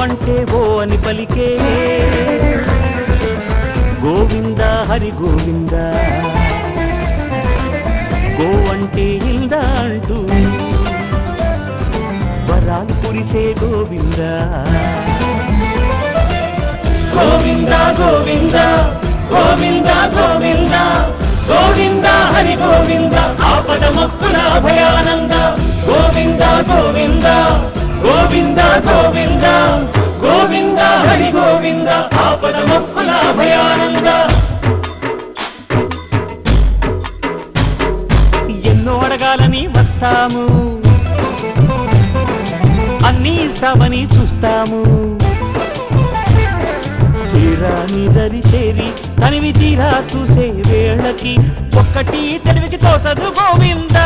అంటే ఓ అని పలికే గోవింద హరి గోవింద, గో అంటే ఇందా అంటూ వరాలు కురిసే గోవింద. గోవింద గోవింద గోవింద గోవింద గోవింద హరి గోవింద, ఆపద మొక్కుల అభయానంద. గోవింద గోవింద గోవింద గోవింద గోవింద హరి గోవింద, ఆపద మొక్కుల అభయానంద. ఎన్నో అడగాలని వస్తాము, అన్నీ ఇస్తామని చూస్తాము. తీరాని దరి చేరి తనివి తీరా చూసే వేళకి ఒక్కటి తెలివికి తోచదు గోవింద.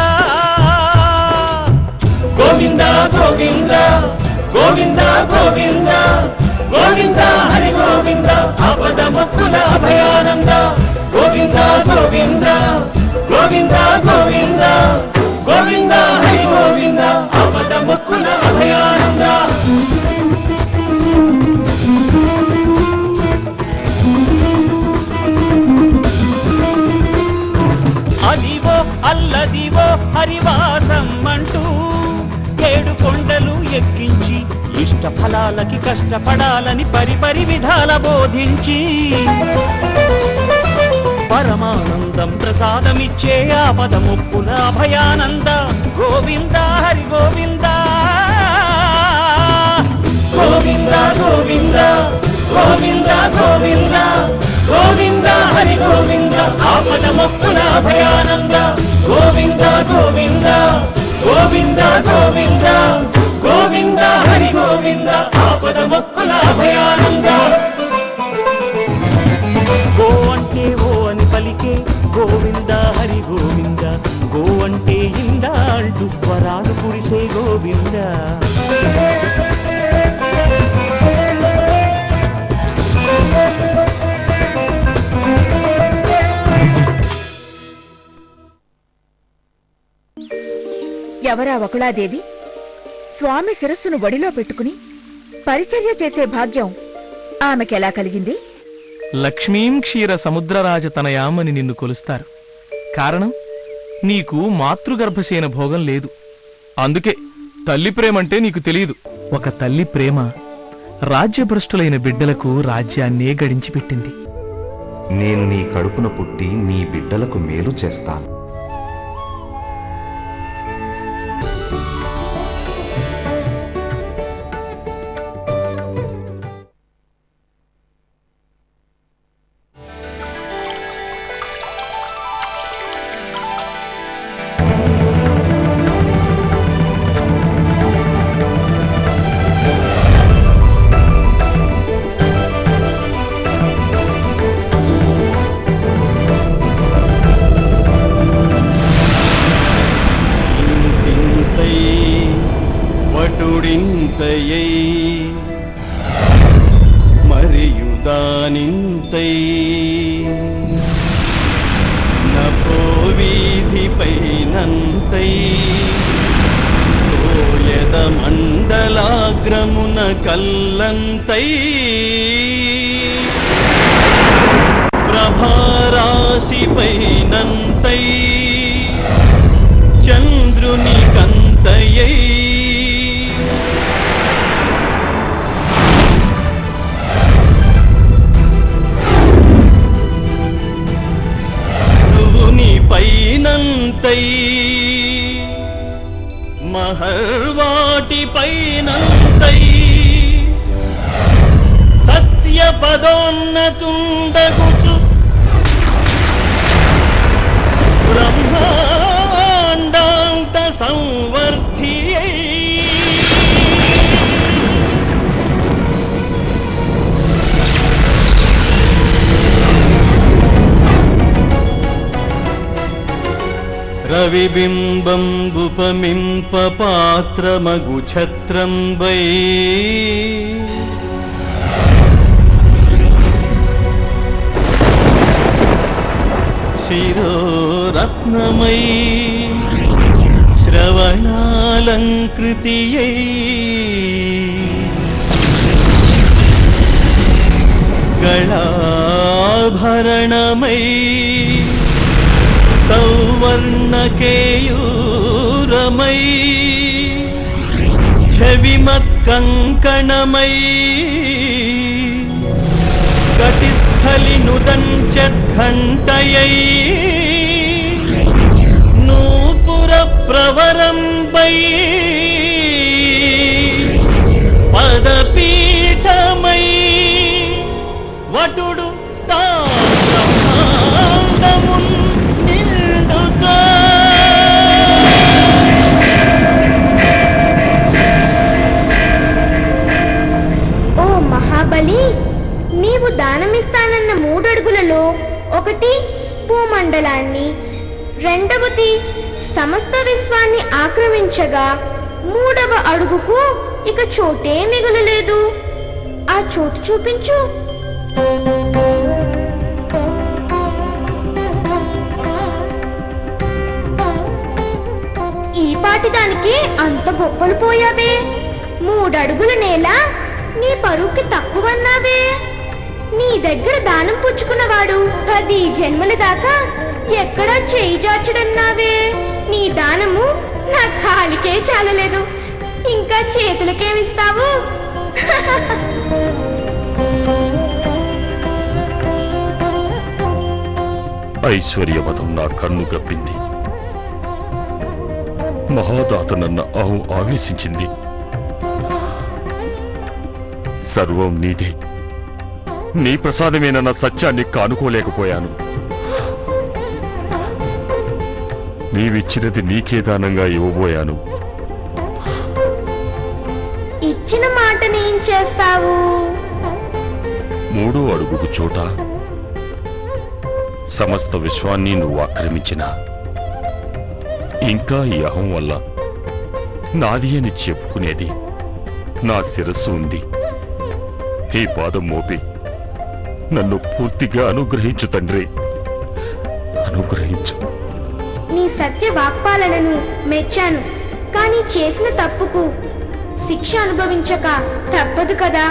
గోవింద గోవింద గోవింద గోవింద గోవింద హరి గోవింద, ఆపద మొక్కుల అభయానంద. గోవింద గోవింద గోవింద గోవింద గోవింద హరి గోవింద, ఆపద మొక్కుల అభయానంద. అదివో అల్లదివో హరివాసం అంటూ 7 కొండలు ఎక్కించి ఇష్ట ఫలాలకి కష్టపడాలని పరిపరి విధాల బోధించి పరమానందం ప్రసాదమిచ్చే ఆపద ముప్పుల అభయానంద. గోవింద హరి గోవింద. గోవింద గోవింద గోవింద గోవింద గోవింద హరి గోవింద, ఆపద మొక్కుల అభయానంద. గోవింద గోవింద గోవింద గోవింద గోవింద హరి గోవింద, ఆపద మొక్కుల అభయానంద. గో అంటే ఓ అని పలికే గోవింద హరి గోవింద, గో అంటే ఇందా అంటూ వరాలు కురిసే గోవింద. ఎవరా వకుళాదేవి? స్వామి శిరస్సును ఒడిలో పెట్టుకుని పరిచర్య చేసే భాగ్యం ఆమెకెలా కలిగింది? లక్ష్మీం క్షీర సముద్రరాజతనయామని నిన్ను కొలుస్తారు. కారణం, నీకు మాతృగర్భసేన భోగం లేదు. అందుకే తల్లి ప్రేమంటే నీకు తెలియదు. ఒక తల్లి ప్రేమ రాజ్యభ్రష్టులైన బిడ్డలకు రాజ్యాన్నే గడించిపెట్టింది. నేను నీ కడుపున పుట్టి నీ బిడ్డలకు మేలు చేస్తాను. మరియుదానింతై నపో వీధిపైనంతై తోయద మండలాగ్రమున కల్లంతై ప్రభారాశిపైనంతై చంద్రుని కంతయై పైనంతై మహర్వాటి పైనంతై సత్య పదోన్నతుండగుచు బ్రహ్మాండాంత సంవర్ధియై రవిబింబంబుపమింప పాత్రమగు ఛత్రంబై శిరోరత్నమై శ్రవణాలంకృతియై ఆభరణమై సౌవర్ణకేయూరమై ఝవిమత్కంకణమై కటిస్థలి నుదంచఘంటయై నూపుర ప్రవరంబై పదపీఠమై వటుడు తాండమున్ నిండుచా ఓ మహాబలి, నీవు దానమిస్తానన్న 3 అడుగులలో ఒకటి భూమండలాన్ని, రెండవది సమస్త విశ్వాన్ని ఆక్రమించగా 3వ అడుగుకు ఇక చోటే మిగలలేదు. ఆ చోటు చూపించు. ఈ పాటిదానికి అంత గొప్పలు పోయావే. 3 అడుగుల నేల నీ పరువుకి తక్కువన్నావే. నీ దగ్గర దానం పుచ్చుకున్నవాడు 10 జన్మల దాకా ఎక్కడా చేయి జార్చడన్నావే. నీ దానము నా కాలికే చాలలేదు, ఇంకా చేతులకేమిస్తావు? ఐశ్వర్యవతం నా కన్ను గప్పింది. మహాదాత నన్న ఆవేశించింది. సర్వం నీదే, నీ ప్రసాదమేనన్న సత్యాన్ని కానుకోలేకపోయాను. నీవిచ్చినది నీకే దానంగా ఇవ్వబోయాను. ఇచ్చిన మాటనేం చేస్తావు? 3వ అడుగుకు చోట సమస్త విశ్వాన్ని నువ్వు ఆక్రమించిన, ఇంకా ఈ అహం వల్ల నాది అని చెప్పుకునేది నా శిరస్సు ఉంది. ఈ పాదం మోపి నన్ను పూర్తిగా అనుగ్రహించు తండ్రి, అనుగ్రహించు. నీ సత్య వాక్పాలనను మెచ్చాను, కానీ చేసిన తప్పుకు శిక్ష అనుభవించక తప్పదు కదా.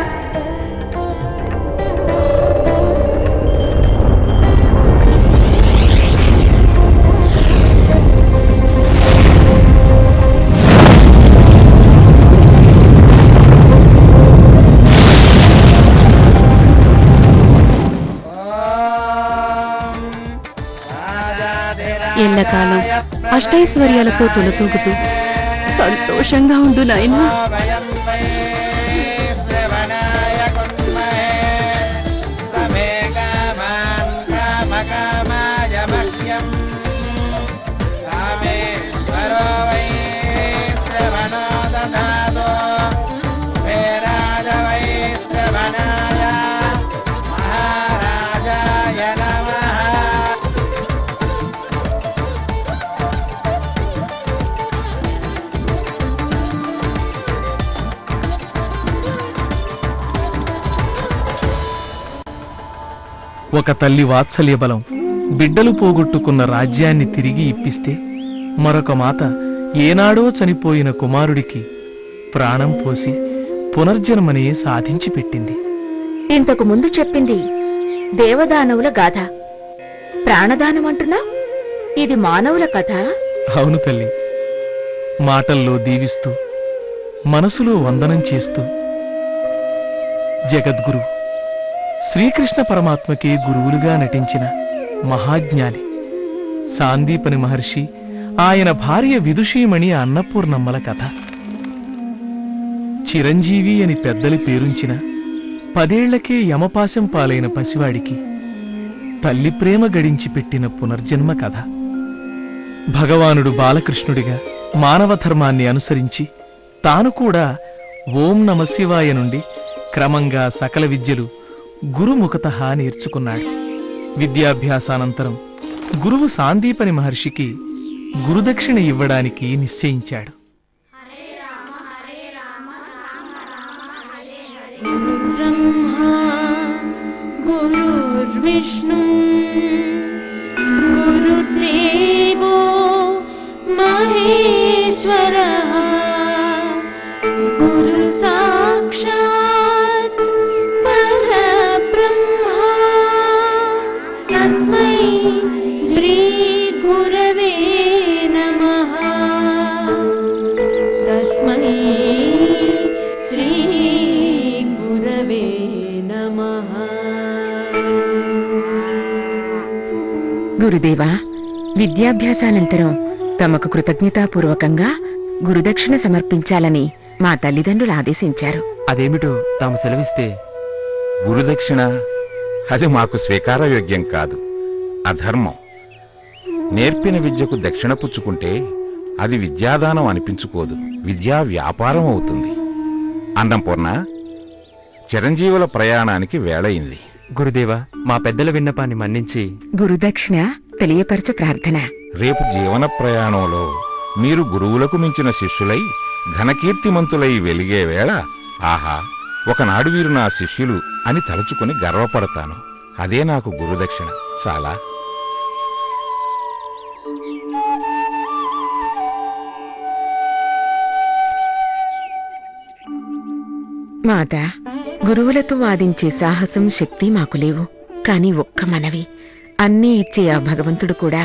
ఎల్లకాలం అష్టైశ్వర్యాలతో తులతూగుతూ సంతోషంగా ఉండు నాయనా. ఒక తల్లి వాత్సల్య బలం బిడ్డలు పోగొట్టుకున్న రాజ్యాన్ని తిరిగి ఇప్పిస్తే, మరొక మాత ఏనాడో చనిపోయిన కుమారుడికి ప్రాణం పోసి పునర్జన్మని సాధించి పెట్టింది. ఇంతకు ముందు చెప్పింది దేవదానవుల గాథ. ప్రాణదానమంటున్నా? ఇది మానవుల కథ. అవును తల్లి, మాటల్లో దీవిస్తూ మనసులో వందనం చేస్తూ జగద్గురు శ్రీకృష్ణ పరమాత్మకే గురువులుగా నటించిన మహాజ్ఞాని సాందీపని మహర్షి, ఆయన భార్య విదుషీమణి అన్నపూర్ణమ్మల కథ. చిరంజీవి అని పెద్దలు పేరుంచిన 10 ఏళ్లకే యమపాశం పాలైన పసివాడికి తల్లి ప్రేమ గడించి పెట్టిన పునర్జన్మ కథ. భగవానుడు బాలకృష్ణుడిగా మానవ ధర్మాన్ని అనుసరించి తాను కూడా ఓం నమశివాయ నుండి క్రమంగా సకల విద్యలు గురుముఖతః నేర్చుకున్నాడు. విద్యాభ్యాసానంతరం గురువు సాందీపని మహర్షికి గురుదక్షిణ ఇవ్వడానికి నిశ్చయించాడు. గురుర్బ్రహ్మా గురుర్విష్ణు గురుర్దేవో మహేశ్వరః గురు సాక్షాత్ పరబ్రహ్మ గురుదేవా, విద్యాభ్యాసానంతరం తమకు కృతజ్ఞతాపూర్వకంగా గురుదక్షిణ సమర్పించాలని మా తల్లిదండ్రులు ఆదేశించారు. అదేమిటో తాము సెలవిస్తే. గురుదక్షిణ అది మాకు స్వీకారయోగ్యం కాదు, అధర్మం. నేర్పిన విద్యకు దక్షిణ పుచ్చుకుంటే అది విద్యాదానం అనిపించుకోదు, విద్యా వ్యాపారం అవుతుంది. అన్నపూర్ణ, చిరంజీవుల ప్రయాణానికి వేళయింది. గురుదేవా, మా పెద్దల విన్నపాన్ని మన్నించి గురుదక్షిణ తెలియపరచ ప్రార్థన. రేపు జీవన ప్రయాణంలో మీరు గురువులకు మించిన శిష్యులై ఘనకీర్తిమంతులై వెలిగే వేళ, ఆహా, ఒకనాడు వీరు నా శిష్యులు అని తలుచుకుని గర్వపడతాను. అదే నాకు గురుదక్షిణ చాలా. మాత, గురువులతో వాదించే సాహసం, శక్తి మాకు లేవు. కాని ఒక్క మనవి, అన్నీ ఇచ్చే ఆ భగవంతుడు కూడా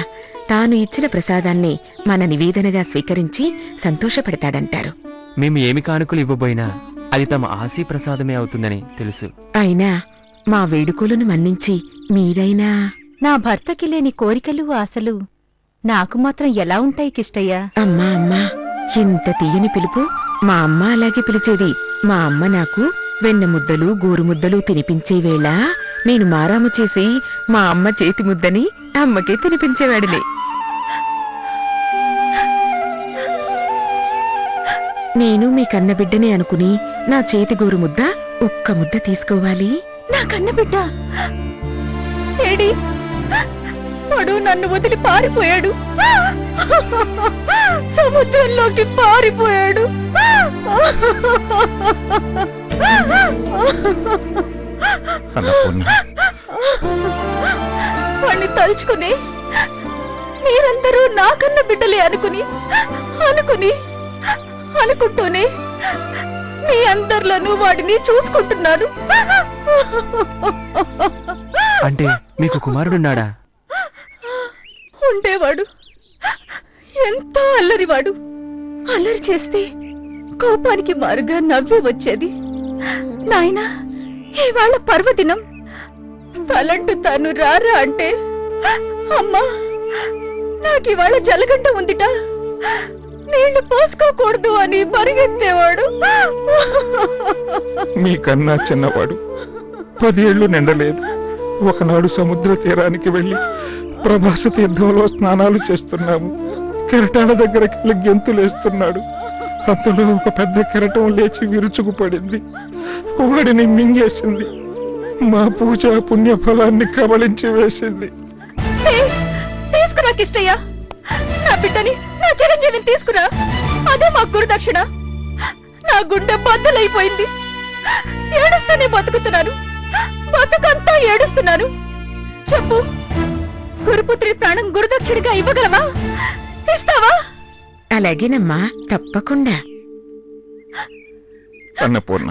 తాను ఇచ్చిన ప్రసాదాన్ని మన నివేదనగా స్వీకరించి సంతోషపడతాడంటారు. మేము ఏమి కానుకలు ఇవ్వబోయినా అది తమ ఆశీ ప్రసాదమే అవుతుందని తెలుసు. అయినా మా వేడుకలను మన్నించి మీరైనా. నా భర్తకి లేని కోరికలు, ఆశలు నాకు మాత్రం ఎలా ఉంటాయి కిష్టయ్యా? అమ్మా అమ్మా, ఇంత తీయని పిలుపు. మా అమ్మ అలాగే పిలిచేది. మా అమ్మ నాకు వెన్న ముద్దలు, గోరు ముద్దలు తినిపించే వేళ నేను మారాము చేసి మా అమ్మ చేతి ముద్దని అమ్మకే తినిపించేవాడిని. నేను మీ కన్నబిడ్డనే అనుకుని నా చేతి గోరు ముద్ద ఒక్క ముద్ద తీసుకోవాలి. నా కన్నబిడ్డ ఏడి? వాడు నన్ను వదిలి పారిపోయాడు, సముద్రంలోకి పారిపోయాడు. వాణ్ణి తలుచుకుని మీరందరూ నా కన్న బిడ్డలే అనుకుంటూనే మీ అందరిలోనూ వాడిని చూసుకుంటున్నాను. అంటే మీకు కుమారుడున్నాడా? ఉండేవాడు. ఎంతో అల్లరివాడు. అల్లరి చేస్తే కోపానికి మారుగా నవ్వి వచ్చేది. నాయనా, ఇవాళ పర్వదినం, తలంటూ తాను రారా అంటే, అమ్మా నాకివాళ జలగంట ఉందిట, నీళ్లు పోసుకోకూడదు అని పరిగెత్తేవాడు. మీకన్నా చిన్నవాడు, 10 ఏళ్లు నిండలేదు. ఒకనాడు సముద్ర తీరానికి వెళ్లి ప్రభాస తీర్థంలో స్నానాలు చేస్తున్నాము. కెరటాల దగ్గరకెళ్ళి గెంతులేస్తున్నాడు. అంతలో ఒక పెద్ద కెరటం లేచి విరుచుకుపడింది, వాడిని మింగేసింది. మా పూజ పుణ్యఫలాన్ని కబళించి వేసింది. తీసుకురా కిష్టయ్య, నా బిడ్డని, నా చిరంజీవిని తీసుకురా. అదే మా గురుదక్షిణ. నా గుండె బద్దలైపోయింది. ఏడుస్తూనే బతుకుతున్నాను, బతుకంతా ఏడుస్తున్నాను. చెప్పు, గురుపుత్రి ప్రాణం గురుదక్షిణగా ఇవ్వగలవా? ఇస్తావా? అలాగేనమ్మా, తప్పకుండా. అన్నపూర్ణ,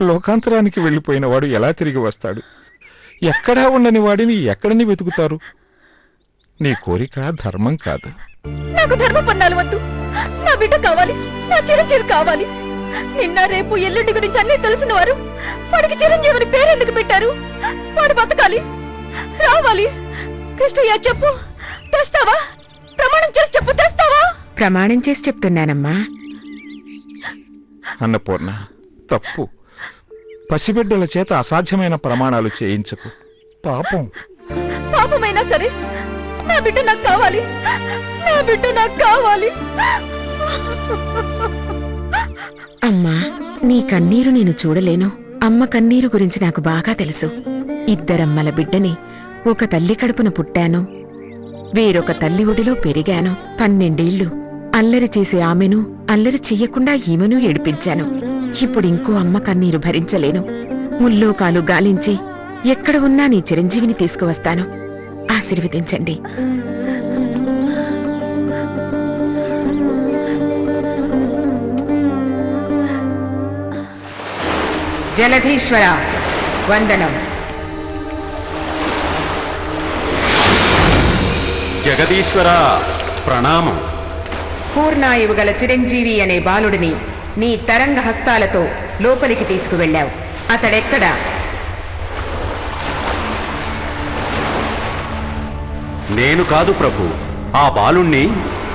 లోకాంతరానికి వెళ్లిపోయిన వాడు ఎలా తిరిగి వస్తాడు? ఎక్కడా ఉండని వాడిని ఎక్కడని వెతుకుతారు? నీ కోరిక ధర్మం కాదు. నాకు ధర్మ పన్నాలు వద్దు. నా బిడ్డ కావాలి, నా చిరంజీవి కావాలి. నిన్న రేపు ఎల్లుండి గురించి అన్నీ తెలిసిన వారు వాడికి చిరంజీవిని పేరెందుకు పెట్టారు? వాడు బతకాలి, రావాలి. కృష్ణయ్య, చెప్పు, తెస్తావా? ప్రమాణం చేసి చెప్పు, తెస్తావా? ప్రమాణం చేసి చెప్తున్నానమ్మా. అన్నపూర్ణ, తప్పు. పసిబిడ్డల చేత అసాధ్యమైన ప్రమాణాలు చేయించకు, పాపం. పాపమైనా సరే నా బిడ్డ నాకు కావాలి, నా బిడ్డ నాకు కావాలి. అమ్మా, నీ కన్నీరు నేను చూడలేను. అమ్మ కన్నీరు గురించి నాకు బాగా తెలుసు. ఇద్దరమ్మల బిడ్డని ఒక తల్లి కడుపున పుట్టాను, వేరొక తల్లి ఒడిలో పెరిగాను. 12 ఏళ్లు అల్లరి చేసే ఆమెను, అల్లరి చెయ్యకుండా ఈమెను ఏడిపించాను. ఇప్పుడు ఇంకో అమ్మ కన్నీరు భరించలేను. ముల్లోకాలు గాలించి ఎక్కడ ఉన్నా నీ చిరంజీవిని తీసుకువస్తాను. ఆశీర్వదించండి. జలధీశ్వర వందనం. జగదీశ్వర ప్రణామం. పూర్ణాయువు గల చిరంజీవి అనే బాలుడిని నీ తరంగ హస్తాలతో లోపలికి తీసుకువెళ్ళావు. అతడెక్కడా? నేను కాదు ప్రభు, ఆ బాలుణ్ణి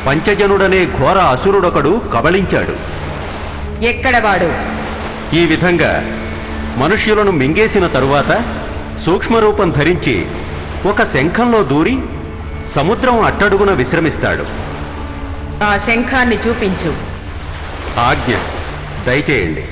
పంచజనుడనే ఘోర అసురుడొకడు కబళించాడు. ఎక్కడవాడు? ఈ విధంగా మనుష్యులను మింగేసిన తరువాత సూక్ష్మరూపం ధరించి ఒక శంఖంలో దూరి సముద్రం అట్టడుగున విశ్రమిస్తాడు. ఆ శంఖాన్ని చూపించు. ఆజ్ఞ, దయచేయండి.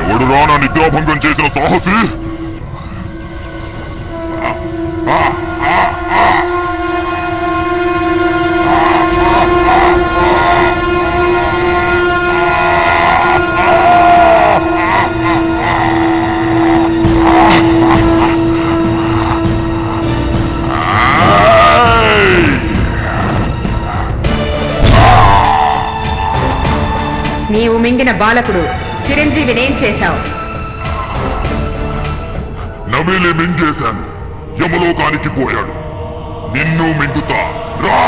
ఎవడురా నా నిద్రాభంగం చేసిన సాహసి? నీవు మింగిన బాలకుడు చిరంజీవినేం చేశావు? నమిలి మింగేశాను. యమలోకానికి పోయాడు. నిన్ను మింగుతా రా.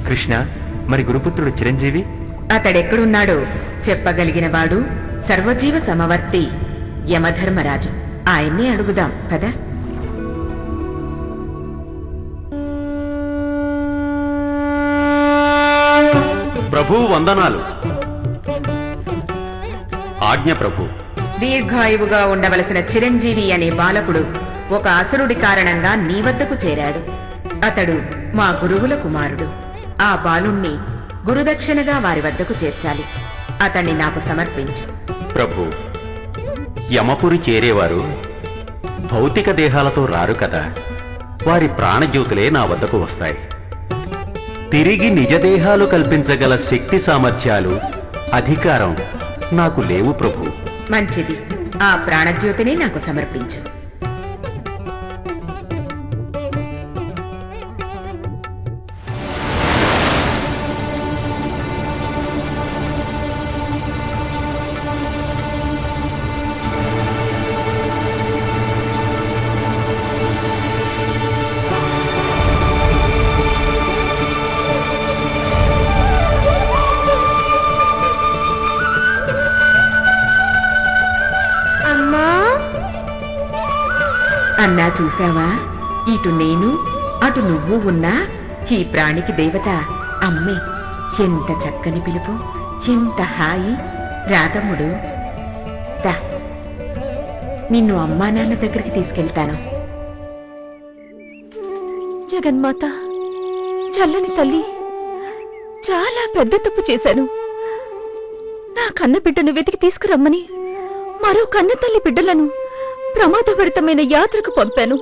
కృష్ణ, మరి గురుపుత్రుడు చిరంజీవి? అతడెక్కడున్నాడో చెప్పగలిగినవాడు సర్వజీవ సమవర్తి యమధర్మరాజు. ఆయన్నే అడుగుదాం పద. ప్రభు వందనాలు. ఆజ్ఞ ప్రభు. దీర్ఘాయువుగా ఉండవలసిన చిరంజీవి అనే బాలకుడు ఒక అసురుడి కారణంగా నీ వద్దకు చేరాడు. అతడు మా గురువుల కుమారుడు. ఆ బాలుణ్ణి గురుదక్షిణగా వారి వద్దకు చేర్చాలి. అతన్ని నాకు సమర్పించు. ప్రభు, యమపురి చేరేవారు భౌతిక దేహాలతో రారు కదా. వారి ప్రాణజ్యోతులే నా వద్దకు వస్తాయి. తిరిగి నిజదేహాలు కల్పించగల శక్తి సామర్థ్యాలు, అధికారం నాకు లేవు ప్రభు. మంచిది, ఆ ప్రాణజ్యోతిని నాకు సమర్పించు. అన్నా, చూసావా? ఇటు నేను అటు నువ్వు ఉన్నా ఈ ప్రాణికి దేవత అమ్మే. ఎంత చక్కని పిలుపు, ఎంత హాయి. రాతమ్ముడు, దా, నిన్ను అమ్మా నాన్న దగ్గరికి తీసుకెళ్తాను. జగన్మాత, చల్లని తల్లి, చాలా పెద్ద తప్పు చేశాను. నా కన్న బిడ్డను వెతికి తీసుకురమ్మని మరో కన్న తల్లి బిడ్డలను ప్రమాదభరితమైన యాత్రకు పంపాను.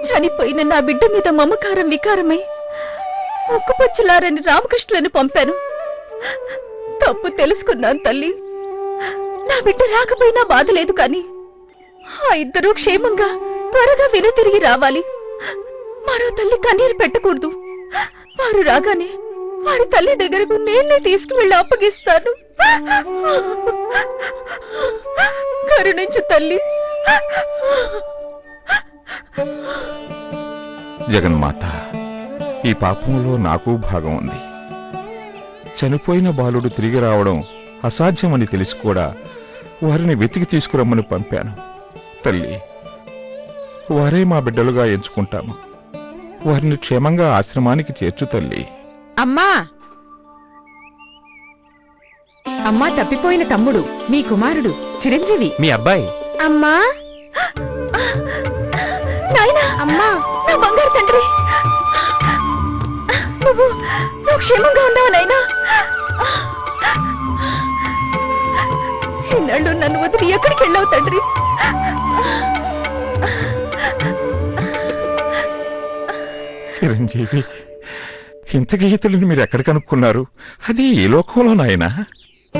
చనిపోయిన నా బిడ్డ మీద మమకారం వికారమై ఉక్కుపచ్చలారని రామకృష్ణులను పంపాను. తప్పు తెలుసుకున్నాను తల్లి. నా బిడ్డ రాకపోయినా బాధ లేదు, కాని ఆ ఇద్దరూ క్షేమంగా త్వరగా వెనుతిరిగి రావాలి. మరో తల్లి కన్నీరు పెట్టకూడదు. వారు రాగానే వారి తల్లి దగ్గరకు నేనే తీసుకువెళ్ళి అప్పగిస్తాను. కరుణించు తల్లి. జగన్మాత, ఈ పాపంలో నాకు భాగం ఉంది. చనిపోయిన బాలుడు తిరిగి రావడం అసాధ్యమని తెలిసి కూడా వారిని వెతికి తీసుకురమ్మని పంపాను. తల్లి, వారే మా బిడ్డలుగా ఎంచుకుంటాము. వారిని క్షేమంగా ఆశ్రమానికి చేర్చు తల్లి. అమ్మా, అమ్మా తప్పిపోయిన తమ్ముడు మీ కుమారుడు చిరంజీవి. మీ అబ్బాయి అమ్మా నాయనా, అమ్మా నా బంగారు తండ్రి, నువ్వు క్షేమంగా ఉన్నావు నాయనా? ఇన్నాళ్ళు నన్ను వదిలి ఎక్కడికి వెళ్ళావు తండ్రి? చిరంజీవి, ఇంతకీ ఇతడిని మీరు ఎక్కడ కనుక్కున్నారు? అది ఏ లోకంలో నాయనా?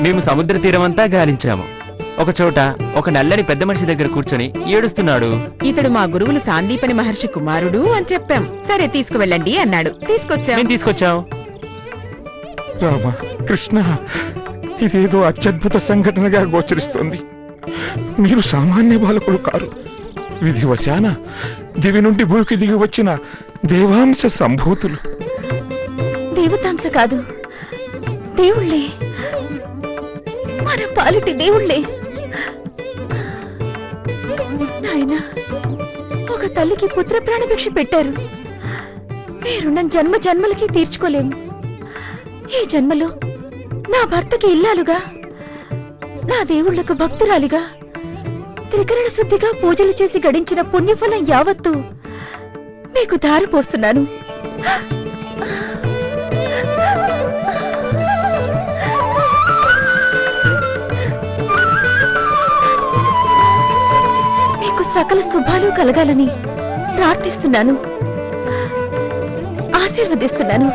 మేము సముద్ర తీరమంతా గాలించాము. ఒక చోట ఒక నల్లని పెద్ద మనిషి దగ్గర కూర్చొని ఏడుస్తున్నాడు. ఇతడు మా గురువులు సాందీపని మహర్షి కుమారుడు అని చెప్పాం. సరే తీసుకువెళ్ళండి అన్నాడు. తీసుకొచ్చాం. మేము తీసుకొచ్చాం. రామ కృష్ణ, ఇదేదో అత్యద్భుత సంఘటనగా గోచరిస్తోంది. మీరు సామాన్య బాలకులు కారు. విధివశాన దివి నుండి భూమికి దిగి వచ్చిన దేవాంశ సంభూతులు. దేవతాంశ కాదు, దేవుళ్ళే, మన పాలిటి దేవుళ్ళే. నాయనా, ఒక తల్లికి పుత్ర ప్రాణభిక్ష పెట్టారు. మీరున్న జన్మ జన్మలకి తీర్చుకోలేము. ఈ జన్మలో నా భర్తకి ఇల్లాలుగా, నా దేవుళ్లకు భక్తురాలిగా, త్రికరణ శుద్ధిగా పూజలు చేసి గడించిన పుణ్యఫలం యావత్తు మీకు దారిపోస్తున్నాను. మీకు సకల శుభాలు కలగాలని ప్రార్థిస్తున్నాను, ఆశీర్వదిస్తున్నాను.